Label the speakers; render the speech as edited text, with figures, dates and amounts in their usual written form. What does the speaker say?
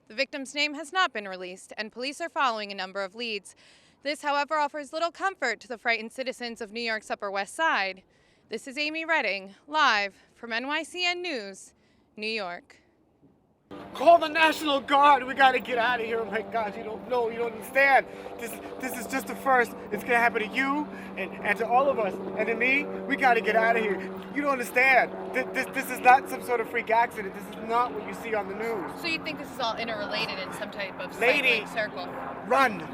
Speaker 1: The victim's name has not been released, and police are following a number of leads. This, however, offers little comfort to the frightened citizens of New York's Upper West Side. This is Amy Redding, live from NYCN News, New York.
Speaker 2: Call the National Guard. We gotta get out of here. Oh my God, you don't know, you don't understand. This is just the first. It's gonna happen to you and to all of us. And to me, we gotta get out of here. You don't understand. This is not some sort of freak accident. This is not what you see on the news.
Speaker 1: So you think this is all interrelated in some type of
Speaker 2: Lady,
Speaker 1: cycling circle?
Speaker 2: Run!